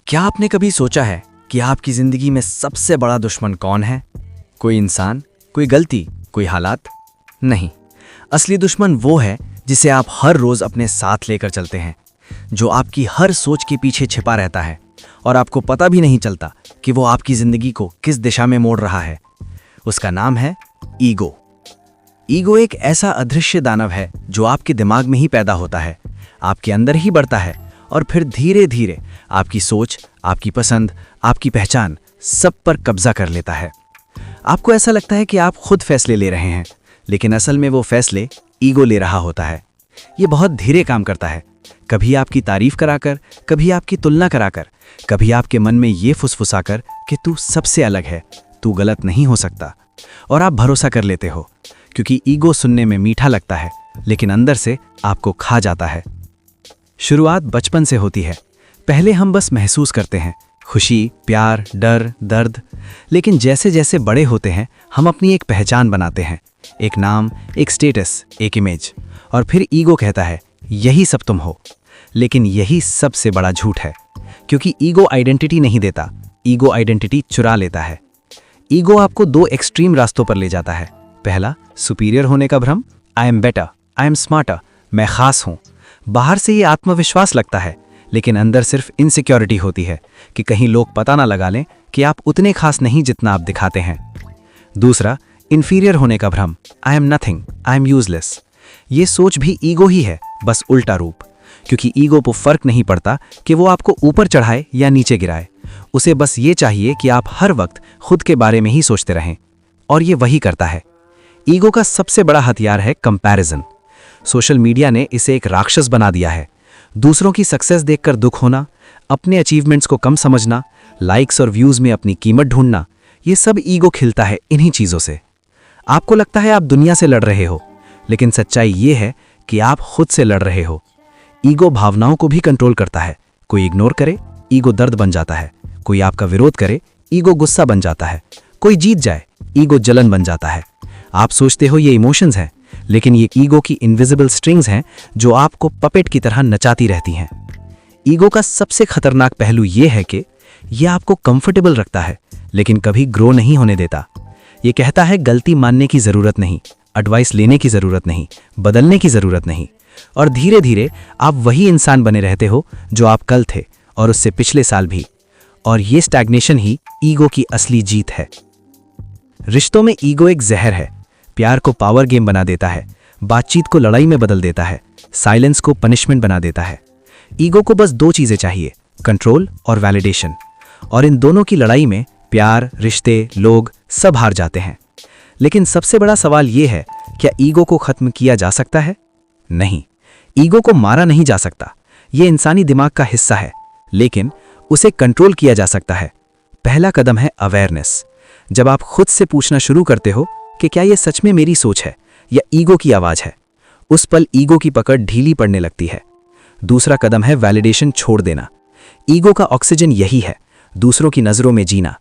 क्या आपने कभी सोचा है कि आपकी जिंदगी में सबसे बड़ा दुश्मन कौन है? कोई इंसान, कोई गलती, कोई हालात? नहीं, असली दुश्मन वो है जिसे आप हर रोज अपने साथ लेकर चलते हैं, जो आपकी हर सोच के पीछे छिपा रहता है और आपको पता भी नहीं चलता कि वो आपकी जिंदगी को किस दिशा में मोड़ रहा है। उसका नाम है ईगो। ईगो एक ऐसा अदृश्य दानव है जो आपके दिमाग में ही पैदा होता है, आपके अंदर ही बढ़ता है और फिर धीरे धीरे आपकी सोच, आपकी पसंद, आपकी पहचान सब पर कब्जा कर लेता है। आपको ऐसा लगता है कि आप खुद फैसले ले रहे हैं, लेकिन असल में वो फैसले ईगो ले रहा होता है। ये बहुत धीरे काम करता है, कभी आपकी तारीफ कराकर, कभी आपकी तुलना कराकर, कभी आपके मन में ये फुसफुसाकर कि तू सबसे अलग है, तू गलत नहीं हो सकता। और आप भरोसा कर लेते हो, क्योंकि ईगो सुनने में मीठा लगता है, लेकिन अंदर से आपको खा जाता है। शुरुआत बचपन से होती है। पहले हम बस महसूस करते हैं खुशी, प्यार, डर, दर्द, लेकिन जैसे जैसे बड़े होते हैं हम अपनी एक पहचान बनाते हैं, एक नाम, एक स्टेटस, एक इमेज, और फिर ईगो कहता है यही सब तुम हो। लेकिन यही सबसे बड़ा झूठ है, क्योंकि ईगो आइडेंटिटी नहीं देता, ईगो आइडेंटिटी चुरा लेता है। ईगो आपको दो एक्सट्रीम रास्तों पर ले जाता है। पहला, सुपीरियर होने का भ्रम, I am better, I am smarter, मैं खास हूं। बाहर से ये आत्मविश्वास लगता है, लेकिन अंदर सिर्फ इनसिक्योरिटी होती है कि कहीं लोग पता ना लगा लें कि आप उतने खास नहीं जितना आप दिखाते हैं। दूसरा, इंफीरियर होने का भ्रम, I am nothing, I am useless. ये सोच भी ईगो ही है, बस उल्टा रूप, क्योंकि ईगो को फर्क नहीं पड़ता कि वो आपको ऊपर चढ़ाए या नीचे गिराए। उसे बस ये चाहिए कि आप हर वक्त खुद के बारे में ही सोचते रहें, और ये वही करता है। ईगो का सबसे बड़ा हथियार है कंपैरिजन। सोशल मीडिया ने इसे एक राक्षस बना दिया है। दूसरों की सक्सेस देखकर दुख होना, अपने अचीवमेंट्स को कम समझना, लाइक्स और व्यूज में अपनी कीमत ढूंढना, ये सब ईगो खिलता है इन्हीं चीजों से। आपको लगता है आप दुनिया से लड़ रहे हो, लेकिन सच्चाई ये है कि आप खुद से लड़ रहे हो। ईगो भावनाओं को भी कंट्रोल करता है। कोई इग्नोर करे, ईगो दर्द बन जाता है। कोई आपका विरोध करे, ईगो गुस्सा बन जाता है। कोई जीत जाए, ईगो जलन बन जाता है। आप सोचते हो ये इमोशंस हैं, लेकिन ये ईगो की इनविजिबल स्ट्रिंग्स हैं जो आपको पपेट की तरह नचाती रहती हैं। ईगो का सबसे खतरनाक पहलू ये है कि ये आपको कंफर्टेबल रखता है, लेकिन कभी ग्रो नहीं होने देता। ये कहता है गलती मानने की जरूरत नहीं, एडवाइस लेने की जरूरत नहीं, बदलने की जरूरत नहीं, और धीरे धीरे आप वही इंसान बने रहते हो जो आप कल थे, और उससे पिछले साल भी। और ये स्टैग्नेशन ही ईगो की असली जीत है। रिश्तों में ईगो एक जहर है। प्यार को पावर गेम बना देता है, बातचीत को लड़ाई में बदल देता है, साइलेंस को पनिशमेंट बना देता है। ईगो को बस दो चीजें चाहिए, कंट्रोल और वैलिडेशन, और इन दोनों की लड़ाई में प्यार, रिश्ते, लोग सब हार जाते हैं। लेकिन सबसे बड़ा सवाल यह है, क्या ईगो को खत्म किया जा सकता है? नहीं, ईगो को मारा नहीं जा सकता। यह इंसानी दिमाग का हिस्सा है, लेकिन उसे कंट्रोल किया जा सकता है। पहला कदम है अवेयरनेस। जब आप खुद से पूछना शुरू करते हो कि क्या यह सच में मेरी सोच है या ईगो की आवाज है, उस पल ईगो की पकड़ ढीली पड़ने लगती है। दूसरा कदम है वैलिडेशन छोड़ देना। ईगो का ऑक्सीजन यही है, दूसरों की नजरों में जीना।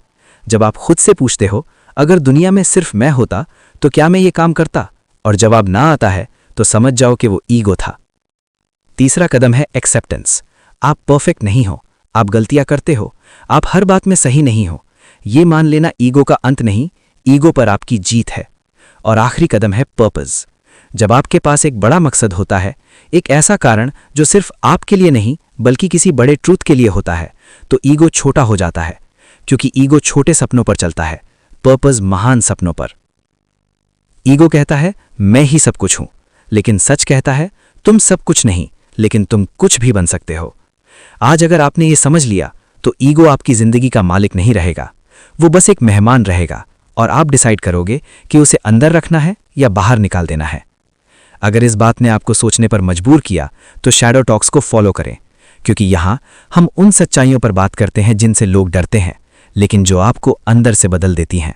जब आप खुद से पूछते हो, अगर दुनिया में सिर्फ मैं होता तो क्या मैं ये काम करता, और जवाब ना आता है तो समझ जाओ कि वो ईगो था। तीसरा कदम है एक्सेप्टेंस। आप परफेक्ट नहीं हो, आप गलतियां करते हो, आप हर बात में सही नहीं हो। ये मान लेना ईगो का अंत नहीं, ईगो पर आपकी जीत है। और आखिरी कदम है पर्पस। जब आपके पास एक बड़ा मकसद होता है, एक ऐसा कारण जो सिर्फ आपके लिए नहीं बल्कि किसी बड़े ट्रूथ के लिए होता है, तो ईगो छोटा हो जाता है, क्योंकि ईगो छोटे सपनों पर चलता है, पर्पस महान सपनों पर। ईगो कहता है मैं ही सब कुछ हूं, लेकिन सच कहता है तुम सब कुछ नहीं, लेकिन तुम कुछ भी बन सकते हो। आज अगर आपने ये समझ लिया, तो ईगो आपकी जिंदगी का मालिक नहीं रहेगा, वो बस एक मेहमान रहेगा, और आप डिसाइड करोगे कि उसे अंदर रखना है या बाहर निकाल देना है। अगर इस बात ने आपको सोचने पर मजबूर किया, तो शैडो टॉक्स को फॉलो करें, क्योंकि यहां हम उन सच्चाइयों पर बात करते हैं जिनसे लोग डरते हैं, लेकिन जो आपको अंदर से बदल देती हैं।